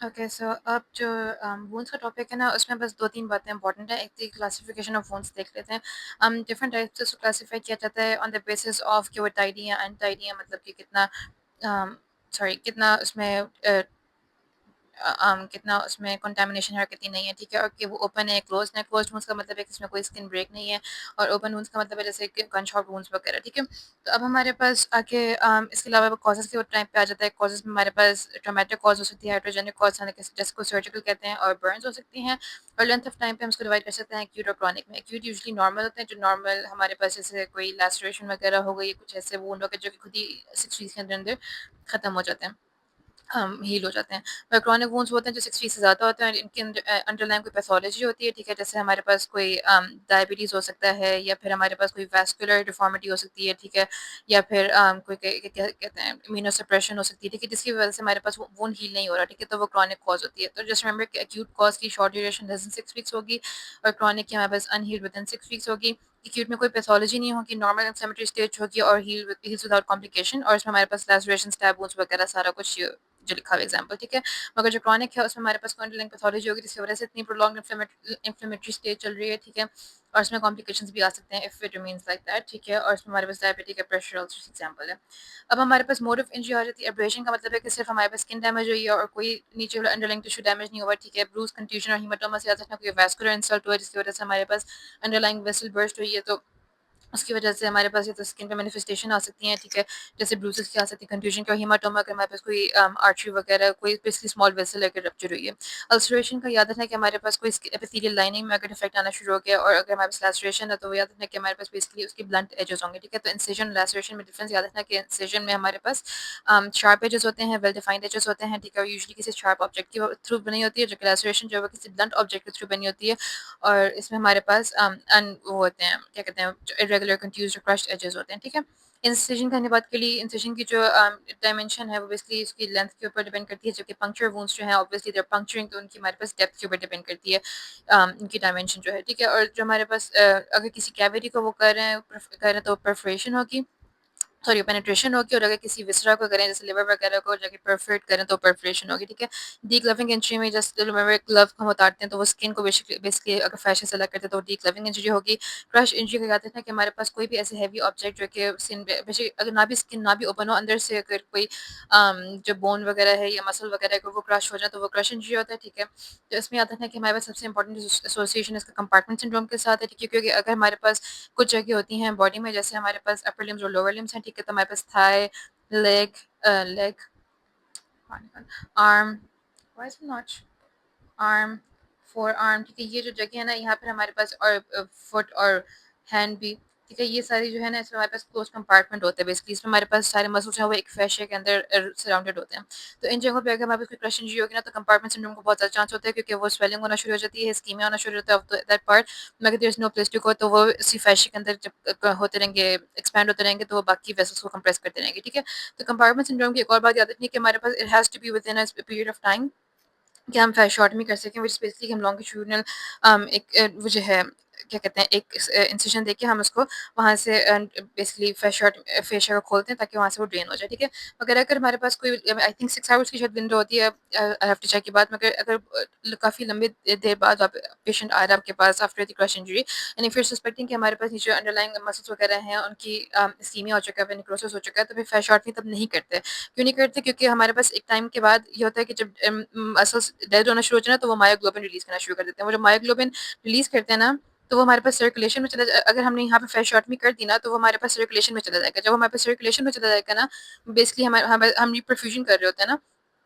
Okay, सो अब जो wounds का टॉपिक है ना, उसमें बस 2-3 बातें इम्पोर्टेंट हैं। एक तो क्लासिफिकेशन ऑफ वुंड्स देख लेते हैं। डिफरेंट टाइप से उसको क्लासिफाई किया जाता है ऑन द बेसिस ऑफ कि वो टाइडी या अनटाइडी है, मतलब कि कितना कितना उसमें कितना उसमें कंटामिनेशन है और कितनी नहीं है, ठीक है? और कि वो ओपन है, क्लोज़्ड है। क्लोज़्ड वुंड्स का मतलब है कि इसमें कोई स्किन ब्रेक नहीं है, और ओपन वुंड्स का मतलब है जैसे कि गनशॉट वुंड्स वगैरह, ठीक है? तो अब हमारे पास आके इसके अलावा कॉजेज़ के टाइम पे आ जाता है। कॉजेज़ में हमारे पास ट्रॉमेटिक कॉज़ हो सकती है, हाइड्रोजेनिक कॉज़ यानी कि जिसको सर्जिकल कहते हैं, और बर्न्स हो सकती हैं। और लेंथ ऑफ टाइम पे हम इसको डिवाइड कर सकते हैं एक्यूट और क्रॉनिक में। एक्यूट यूजुअली नॉर्मल होते हैं, जो नॉर्मल हमारे पास जैसे कोई लैसरेशन वगैरह हो गई, कुछ ऐसे वुंड हो गए जो कि खुद ही 6 वीक्स के अंदर-अंदर खत्म हो जाते हैं। हील हो जाते हैं। पर क्रॉनिक वुंड्स होते हैं जो 6 वीक से ज़्यादा होते हैं, और इनके अंडरलाइन कोई पैथोलॉजी होती है, ठीक है? जैसे हमारे पास कोई डायबिटीज़ हो सकता है, या फिर हमारे पास कोई वैस्कुलर डिफ़ॉर्मिटी हो सकती है, ठीक है? या फिर कोई क्या कहते हैं, इम्यूनो सप्रेशन हो सकती है, ठीक है? जिसकी वजह से हमारे पास वो वुंड हील नहीं हो रहा, ठीक है? तो वो क्रॉनिक कॉज़ होती है। तो जस्ट रिमेंबर कि एक्यूट कॉज़ की short duration less than 6 weeks होगी, और क्रॉनिक की हमारे पास अनहील्ड विदिन 6 वीक्स होगी। एक्यूट में कोई पैथोलॉजी नहीं होगी, नॉर्मल इन्फ्लेमेटरी स्टेज होगी, और हील्स विदाउट कॉम्प्लिकेशन, और इसमें हमारे पास लैसरेशन, स्टैब वुंड्स वगैरह सारा कुछ जो लिखा हुआ एग्जाम्पल, ठीक है? मगर जो क्रॉनिक है उसमें हमारे पास अंडरलाइंग पैथोलॉजी होगी, जिसकी वजह से इतनी प्रोलॉन्ग्ड इन्फ्लेमेटरी स्टेज चल रही है, ठीक है? और इसमें कॉम्प्लिकेशंस भी आ सकते हैं if it remains like that, ठीक है? और इसमें हमारे पास डायबिटिक है, प्रेशर अल्सर एग्जाम्पल है। अब हमारे पास मोड ऑफ इंजरी आ जाती है। एब्रेशन का मतलब है कि सिर्फ हमारे पास स्किन डैमेज हुई है और कोई नीचे वाला अंडरलाइंग टिश्यू डैमेज नहीं हुआ, ठीक है? ब्रूज, कंट्यूजन और हीमाटोमा से याद रखना कोई वैस्कुलर इंसल्ट हुआ है, जिसकी वजह से हमारे पास अंडरलाइंग वेसल बर्स्ट हुई है, तो उसकी वजह से हमारे पास ये तो स्किन पे मैनिफेस्टेशन आ सकती हैं, ठीक है? जैसे ब्रूसेस की आ सकती है, कंफ्यूजन की, और हीमाटोमा अगर हमारे पास कोई आर्टरी वगैरह, कोई बेसिकली स्मॉल वेसल अगर रप्चर हुई है। अल्सरेशन का याद रखना कि हमारे पास कोई एपिथेलियल लाइनिंग में अगर डिफेक्ट आना शुरू हो गया, और अगर हमारे पास लैसरेशन है, तो वो याद रखना कि हमारे पास बेसिकली उसकी ब्लंट एजेस होंगे, ठीक है? तो इंसिजन लैसरेशन में डिफरेंस याद रखना कि इंसिजन में हमारे पास शार्प एजेस होते हैं, वेल डिफाइंड एजेस होते हैं, ठीक है? और यूजुअली किसी शार्प ऑब्जेक्ट के थ्रू बनी होती है, जो कि लैसरेशन जो है वो किसी ब्लंट ऑब्जेक्ट के थ्रू बनी होती है। और इसमें हमारे पास वो होते हैं, क्या कहते हैं, जो इरेगुलर, कंफ्यूज, क्रश्ड एजेस होते हैं, ठीक है? इंसिजन करने बात के लिए, इंसिजन की जो डायमेंशन है वो बेसिकली उसकी लेंथ के ऊपर डिपेंड करती है, जबकि पंक्चर वुंड्स जो हैं ऑब्वियसली दे आर पंक्चरिंग, तो उनकी हमारे पास डेप्थ के ऊपर डिपेंड करती है उनकी डायमेंशन जो है, ठीक है? और जो हमारे पास अगर किसी कैविटी को वो कर रहे हैं तो परफोरेशन होगी, सॉरी पेनिट्रेशन होगी, और अगर किसी विसरा को करें जैसे लिवर वगैरह को जाके परफोरेट करें तो परफोरेशन होगी, ठीक है? डीक्लविंग इंजरी में जस्ट रिमेंबर ग्लव को हम उतारते हैं तो वो स्किन को बेसिकली बेसिकली अगर फैशन से अलग करते हैं तो डीक्लविंग इंजरी होगी। क्रश इंजरी का याद रखना कि हमारे पास कोई भी ऐसे हैवी ऑब्जेक्ट जो कि स्किन पे बेसिकली अगर ना भी स्किन ना भी ओपन हो, अंदर से अगर कोई जो बोन वगैरह है या मसल वगैरह है, अगर वो क्रश हो जाए तो वो क्रश इंजरी होता है, ठीक है? तो इसमें याद रखना कि हमारे पास सबसे इंपॉर्टेंट एसोसिएशन इसका कंपार्टमेंट सिंड्रोम के साथ है, ठीक है? क्योंकि अगर हमारे पास कुछ जगह होती हैं बॉडी में, जैसे हमारे पास अपर लिम्स और लोअर लिम्स हैं, ठीक है? तो हमारे पास thigh, leg, arm, why is it not arm, forearm, ठीक है? ये जो जगह है ना, यहाँ पर हमारे पास, और फुट और हैंड भी, ठीक है? ये सारी जो है ना, इसमें हमारे पास क्लोज कंपार्टमेंट होता है बेसिकली। इसमें हमारे पास सारे मसल्स हैं वो एक फैशिया के अंदर सराउंडेड होते हैं। तो इन जगहों पे अगर हमारे पास कोई क्रश इंजरी होगी ना, तो कंपार्टमेंट सिंड्रोम को बहुत ज़्यादा चांस होता है, क्योंकि वो स्वेलिंग होना शुरू हो जाती है, स्कीमिया होना शुरू होता है ऑफ दैट पार्ट। मगर there is no place to go, तो वो इसी फैशिया के अंदर जब होते रहेंगे, एक्सपैंड होते रहेंगे, तो वो बाकी वेसल्स को कंप्रेस करते रहेंगे, ठीक है? तो कंपार्टमेंट सिंड्रोम की एक और बात याद रखनी है कि हमारे पास it has to be within a period of time कि हम शॉर्ट में कर सकें, विच बेसिकली हम लॉन्गिट्यूडिनल एक वो जो है, क्या कहते हैं, एक इंसिजन देके हम उसको वहाँ से बेसिकली फेशिया को खोलते हैं ताकि वहाँ से वो ड्रेन हो जाए, ठीक है? मगर अगर हमारे पास कोई आई थिंक 6 आवर्स की शायद विंडो होती है, आई हैव टू चेक की बात, मगर अगर काफ़ी लंबी देर बाद पेशेंट आ रहा है आपके पास after the crush injury, and if you suspecting कि हमारे पास नीचे अंडरलाइंग मसल्स वगैरह हैं, उनकी इस्कीमिया हो चुका है, निक्रोसिस हो चुका है, तो फिर फेस शॉर्ट तब नहीं करते। क्यों नहीं करते? क्योंकि हमारे पास एक टाइम के बाद ये होता है कि जब मसल्स डेड होना शुरू हो जाए ना, तो वो मायोग्लोबिन रिलीज करना शुरू कर देते हैं। वो जब मायोग्लोबिन रिलीज करते हैं ना, तो वो हमारे पास सर्कुलेशन में चला जाए, अगर हमने यहाँ पे फेस शॉर्ट में कर दी ना, तो वो हमारे पास सर्कुलेशन में चला जाएगा। जब हमारे पास सर्कुलेशन में चला जाएगा ना, बेसिकली हम रिपरफ्यूजन कर रहे होते हैं ना,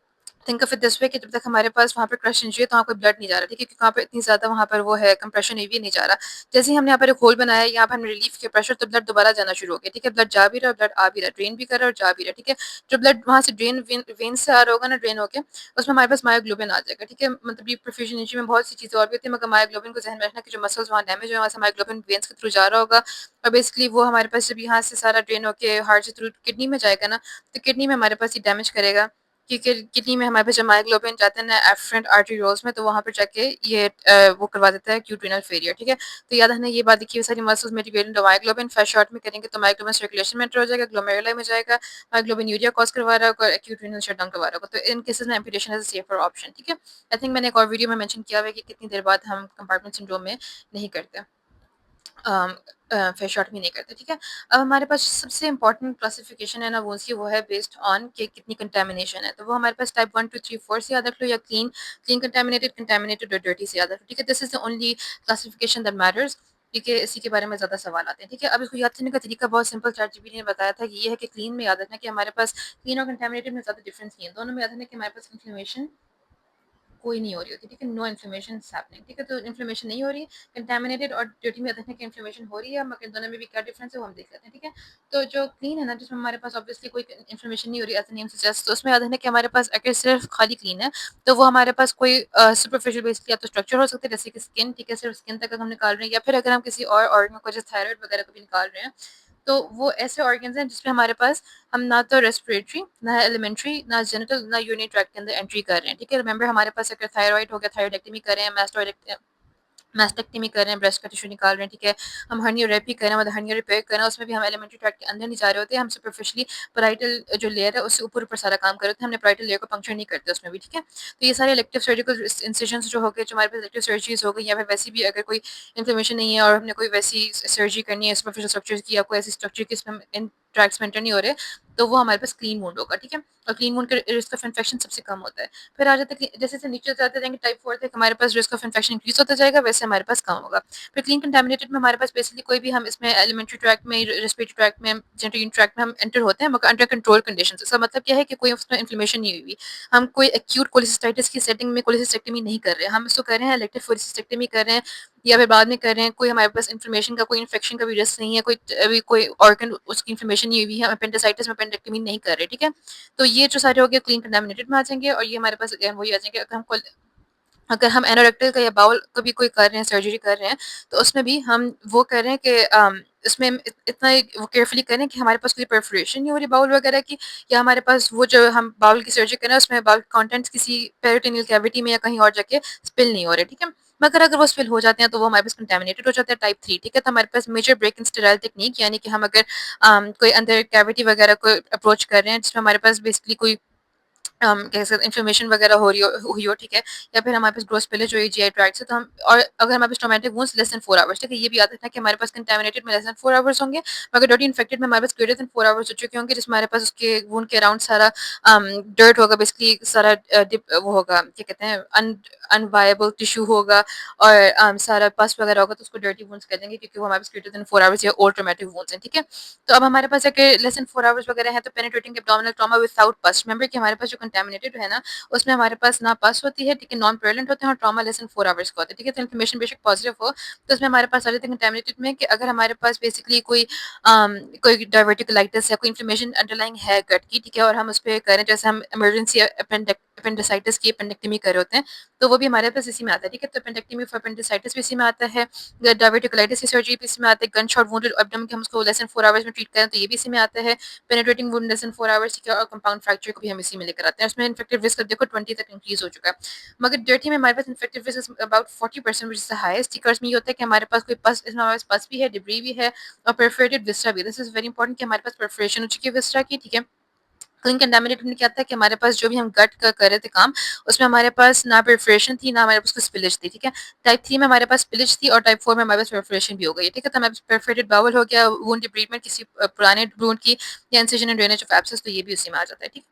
think of it this way कि जब तक हमारे पास वहाँ पे क्रश इंजरी है तो वहाँ कोई ब्लड नहीं जा रहा, ठीक है? क्योंकि वहाँ पे इतनी ज़्यादा वहाँ पर वो है कंप्रेशन हुई नहीं जा रहा। जैसे ही हमने यहाँ पर एक होल बनाया, यहाँ पर हमने रिलीफ किया प्रेशर, तो ब्लड दोबारा जाना शुरू हो गया, ठीक है? ब्लड जा भी रहा है, ब्लड आ भी रहा है, ड्रेन भी कर रहा है और जा भी रहा है, ठीक है? जो ब्लड वहाँ से वेन से आ रहा होगा ना, ड्रेन होके, उसमें हमारे पास मायोग्लोबिन आ जाएगा, ठीक है? मतलब ये परफ्यूजन इंजरी में बहुत सी चीज़ें और भी होती है, मगर मायोग्लोबिन को ध्यान में रखना कि जो मसल्स वहाँ डैमेज हुए, वहाँ से मायोग्लोबिन वेन्स के थ्रू जा रहा होगा, और बेसिकली वो हमारे पास जब यहाँ से सारा ड्रेन होके हार्ट से थ्रू किडनी में जाएगा ना, तो किडनी में हमारे पास ये डैमेज करेगा, क्योंकि किडनी में हमारे पास जब मायोग्लोबिन जाता है ना एफरेंट आर्टेरियोल्स में, तो वहाँ पर जाके ये वो करवा देता है एक्यूट रीनल फेलियर, ठीक है? तो याद रखना ये बात देखिए, सारी मसल्स में डिवाइड मायोग्लोबिन फैट शॉर्ट में करेंगे तो मायोग्लोबिन सर्कुलेशन में एंटर हो जाएगा, ग्लोमेरुलाई में जाएगा, मायोग्लोबिन यूरिया कॉज करवा रहा होगा और एक्यूट रीनल शटडाउन करवा रहा होगा। तो इन केसेस में amputation is a safer option, ठीक है? आई थिंक मैंने एक और वीडियो में मेंशन किया हुआ है कि कितनी देर बाद हम कंपार्टमेंट सिंड्रोम में नहीं करते, फेस शॉट भी नहीं करते, ठीक है? अब हमारे पास सबसे इंपॉर्टेंट क्लासिफिकेशन है ना वो उसकी, वो है बेस्ड ऑन कि कितनी कंटेमिनेशन है। तो वो हमारे पास टाइप 1 2 3 4 से याद रख लो, या क्लीन क्लीन कंटेमिनेटेड और डर्टी से याद रख लो, ठीक है? This is the only classification that matters, क्योंकि इसी के बारे में ज़्यादा सवाल आते हैं, ठीक है? अब इसको याद करने का तरीका बहुत सिंपल, चैटजीपीटी ने बताया था कि ये है कि क्लीन में याद रखना कि हमारे पास क्लीन और कंटेमिनेटेड में ज़्यादा डिफरेंस नहीं है, दोनों में याद रखना कि हमारे पास इन्फ्लेमेशन कोई नहीं हो रही होती, ठीक है? नो इन्फ्लेमेशन हैपनिंग, ठीक है? तो इन्फ्लेमेशन नहीं हो रही, कंटामिनेटेड और डर्टी में देखने की इन्फ्लेमेशन हो रही है, मगर दोनों में भी क्या डिफरेंस है वो हम देख लेते हैं, ठीक है? तो जो क्लीन है ना, जिसमें हमारे पास ऑब्वियसली कोई इन्फ्लेमेशन नहीं हो रही, एज नेम सजेस्ट, तो उसमें याद रखना कि हमारे पास अगर सिर्फ खाली क्लीन है तो वो हमारे पास कोई सुपरफिशियल बेसिकली या तो स्ट्रक्चर हो सकता है जैसे कि स्किन, ठीक है? सिर्फ स्किन तक हम निकाल रहे हैं, या फिर अगर हम किसी और ऑर्गन को जैसे थायराइड वगैरह को भी निकाल रहे हैं, तो वो ऐसे ऑर्गन्स हैं जिसमें हमारे पास हम ना तो रेस्पिरेटरी, ना एलिमेंट्री, ना जेनिटल, ना यूरिनरी ट्रैक्ट के अंदर एंट्री कर रहे हैं, ठीक है? रिमेंबर हमारे पास अगर थायराइड हो गया, थायराइडेक्टमी कर रहे हैं, मैस्टेक्टमी कर रहे हैं, ब्रेस्ट का टिश्यू निकाल रहे हैं, ठीक है? हम हर्नियोरेपी कर रहे हैं, मतलब हर्निया रिपेयर कर रहे हैं, उसमें भी हम एलिमेंट्री ट्रैक्ट के अंदर नहीं जा रहे होते हैं, हम सुपरफिशियली पैराइटल जो लेयर है उससे ऊपर ऊपर सारा काम कर रहे होते हैं, हमने पैराइटल लेयर को पंक्चर नहीं करते उसमें भी, ठीक है? तो ये सारे इलेक्टिव सर्जिकल इंसिजन्स जो हो गए, जो हमारे पास इलेक्टिव सर्जरीज हो गई, या फिर वैसी भी अगर कोई इन्फ्लेमेशन नहीं है और हमने कोई वैसी सर्जरी करनी है सुपरफिशियल स्ट्रक्चर की, या कोई ऐसी स्ट्रक्चर की इसमें इन ट्रैक्ट्स में एंटर नहीं हो रहे, तो वो हमारे पास क्लीन वुंड होगा, ठीक है? और क्लीन वुंड का रिस्क ऑफ इन्फेक्शन सबसे कम होता है। फिर आ जाता है कि जैसे जैसे नीचे जाते जाएंगे टाइप 4 तक, हमारे पास रिस्क ऑफ इन्फेक्शन इंक्रीज होता जाएगा, वैसे हमारे पास कम होगा। फिर क्लीन कंटामिनेटेड में हमारे पास बेसिकली कोई भी हम इसमें एलिमेंट्री ट्रैक में, रेस्पिरेटरी ट्रैक में, जेनिटल ट्रैक में हम एंटर होते हैं, मगर अंडर कंट्रोल कंडीशन। इसका मतलब क्या है कि कोई उसमें इन्फ्लेमेशन नहीं हुई, हम कोई एक्यूट कोलिसिस्टाइटिस की सेटिंग में कोलिसिस्टेक्टमी नहीं कर रहे हैं, हम इसको कर रहे हैं इलेक्टिव कोलिसिस्टेक्टमी कर रहे हैं, या फिर बाद में कर रहे हैं, कोई हमारे पास इन्फ्लेमेशन का कोई इन्फेक्शन का भी रिस्क नहीं है, कोई अभी कोई ऑर्गन उसकी इन्फ्लेमेशन नहीं हुई है, हम अपेंडिसाइटिस में अपेंडेक्टमी नहीं कर रहे, ठीक है? तो ये जो सारे हो गए क्लीन कंटामिनेटेड में आ जाएंगे, और ये हमारे पास अगेन वही आ जाएंगे अगर हम एनोरेक्टल का या बाउल का भी कोई कर रहे हैं, सर्जरी कर रहे हैं, तो उसमें भी हम वो कर रहे हैं कि इसमें इतना वो केयरफुली करें कि हमारे पास कोई परफोरेशन नहीं हो रही बाउल वगैरह की, या हमारे पास वो जो हम बाउल की सर्जरी कर रहे हैं उसमें बाउल कंटेंट्स किसी पेरिटोनियल कैविटी में या कहीं और जाके स्पिल नहीं हो रहे, ठीक है? मगर अगर वो स्पिल हो जाते हैं तो वो हमारे पास कंटेमिनेटेड हो जाता है टाइप 3, ठीक है? तो हमारे पास major break in sterile technique, यानी कि हम अगर कोई अंदर कैविटी वगैरह को अप्रोच कर रहे हैं जिसमें हमारे पास बेसिकली कोई कह सकते इन्फ्लेमेशन वगैरह हो रही हो, ठीक है? या फिर हमारे पास ग्रोथ पिलेज हो रही है जीआई ट्रैक्ट से, तो हम, और अगर हमारे पास traumatic wounds less than 4 hours, ठीक है? ये भी याद रखना कि हमारे पास कंटामिनेटेड में लेस देन 4 आवर्स होंगे, मगर डर्टी इन्फेक्टेड में हमारे पास ग्रेटर देन 4 आवर्स हो चुके होंगे, जिसमें हमारे पास उसके वुंड के अराउंड सारा डर्ट होगा, बेसिकली सारा वो होगा, क्या कहते हैं, अनवायबल टिश्यू होगा, और सारा पस वगैरह होगा, तो उसको डर्टी वुंड्स कह देंगे, क्योंकि वो हमारे पास ग्रेटर देन 4 आवर्स या ओल्ड ट्रॉमेटिक वुंड्स हैं, ठीक है? तो अब हमारे पास अगर लेस देन 4 आवर्स वगैरह है तो पेनिट्रेटिंग एब्डोमिनल ट्रॉमा विदाउट पस, रिमेंबर कि हमारे पास जो कंटामिनेटेड है ना उसमें हमारे पास ना पस होती है, ठीक है? नॉन प्रेवलेंट होते हैं, और ट्रॉमा लेस देन 4 आवर्स का होता है, ठीक है? तो इन्फॉर्मेशन बेशक पॉजिटिव हो, तो उसमें हमारे पास आ जाते हैं कंटामिनेटेड में कि अगर हमारे पास बेसिकली कोई डायवर्टिकुलाइटिस या कोई इन्फ्लेमेशन अंडरलाइंग है गट की, ठीक है? और हम उस पे करें, जैसे हम इमरजेंसी अपेंडिसाइटिस की अपेंडेक्टमी कर रहे होते हैं, तो वो भी हमारे पास इसी में आता है, ठीक है? तो अपेंडेक्टमी फॉर अपेंडिसाइटिस भी इसी में आता है, डायवर्टिकुलाइटिस की सर्जरी भी इसी में आता है, गन शॉट वुंडेड एब्डोमेन के हम उसको लेस देन 4 आवर्स में ट्रीट करें तो ये भी इसी में आता है, penetrating wound less than 4 hours, ठीक है? और कंपाउंड फ्रैक्चर को भी हम इसी में लेकर आते हैं, उसमें इन्फेक्टिव रिस्क देखो 20 तक इंक्रीज हो चुका है। मगर डर्टी में हमारे पास infective risk about 40% which is the highest, ठीक है? और इसमें ये होता है कि हमारे पास कोई पस, इसमें हमारे पास पस भी है, डिब्री भी है, और परफोरेटेड विस्टा भी। दिस इज वेरी इंपॉर्टेंट कि हमारे पास परफोरेशन हो चुकी है विस्टा की, ठीक है? क्लीन कंटामिनेटेड में क्या था कि हमारे पास जो भी हम गट का कर रहे थे काम, उसमें हमारे पास ना परफोरेशन थी, ना हमारे पास कोई स्पिलेज थी, ठीक है? टाइप 3 में हमारे पास स्पिलेज थी, और टाइप 4 में हमारे पास परफोरेशन भी हो गई है, ठीक है? तो हमारे पास परफोरेटेड बाउल हो गया, वुंड डिब्रीडमेंट किसी पुराने वुंड की, या incision and drainage of abscess, तो ये भी उसी में आ जाता है, ठीक है?